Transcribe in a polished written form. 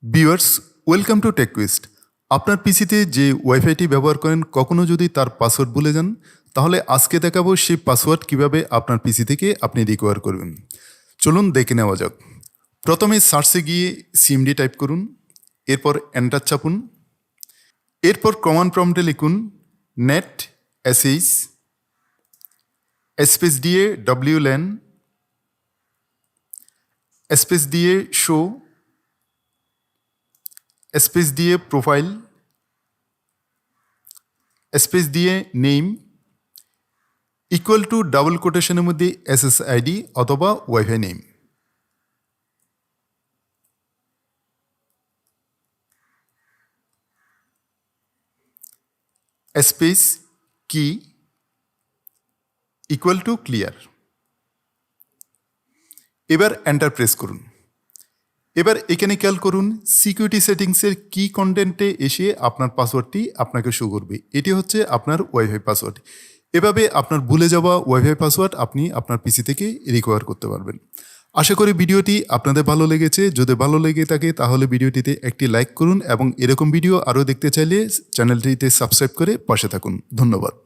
Viewers, welcome to টেককুইস্ট। আপনার পিসিতে যে ওয়াইফাইটি ব্যবহার করেন কখনো যদি তার পাসওয়ার্ড ভুলে যান, তাহলে আজকে দেখাবো সেই পাসওয়ার্ড কিভাবে আপনার পিসি থেকে আপনি রিকভার করবেন। চলুন দেখে নেওয়া যাক। প্রথমে সার্চে গিয়ে সিএমডি টাইপ করুন, এরপর এন্টার চাপুন, এরপর কমান্ড প্রম্পটে লিখুন নেট এসএইচ স্পেস দিয়ে WLAN স্পেস দিয়ে শো স্পেস দিয়ে প্রোফাইল স্পেস দিয়ে নেম ইকুয়াল টু ডাবল কোটেশনের মধ্যে SSID অথবা ওয়াইফাই নেম। স্পেস কি ইকুয়াল টু ক্লিয়ার। এবার এন্টার প্রেস করুন। এবার এখানে খেয়াল করুন সিকিউরিটি সেটিংসের কি কন্টেন্টে এসে আপনার পাসওয়ার্ডটি আপনাকে শো করবে। এটি হচ্ছে আপনার ওয়াইফাই পাসওয়ার্ড। এভাবে আপনার ভুলে যাওয়া ওয়াইফাই পাসওয়ার্ড আপনি আপনার পিসি থেকে রিকভার করতে পারবেন। আশা করি ভিডিওটি আপনাদের ভালো লেগেছে। যদি ভালো লেগে থাকে তাহলে ভিডিওটিতে একটি লাইক করুন এবং এরকম ভিডিও আরও দেখতে চাইলে চ্যানেলটিতে সাবস্ক্রাইব করে পাশে থাকুন। ধন্যবাদ।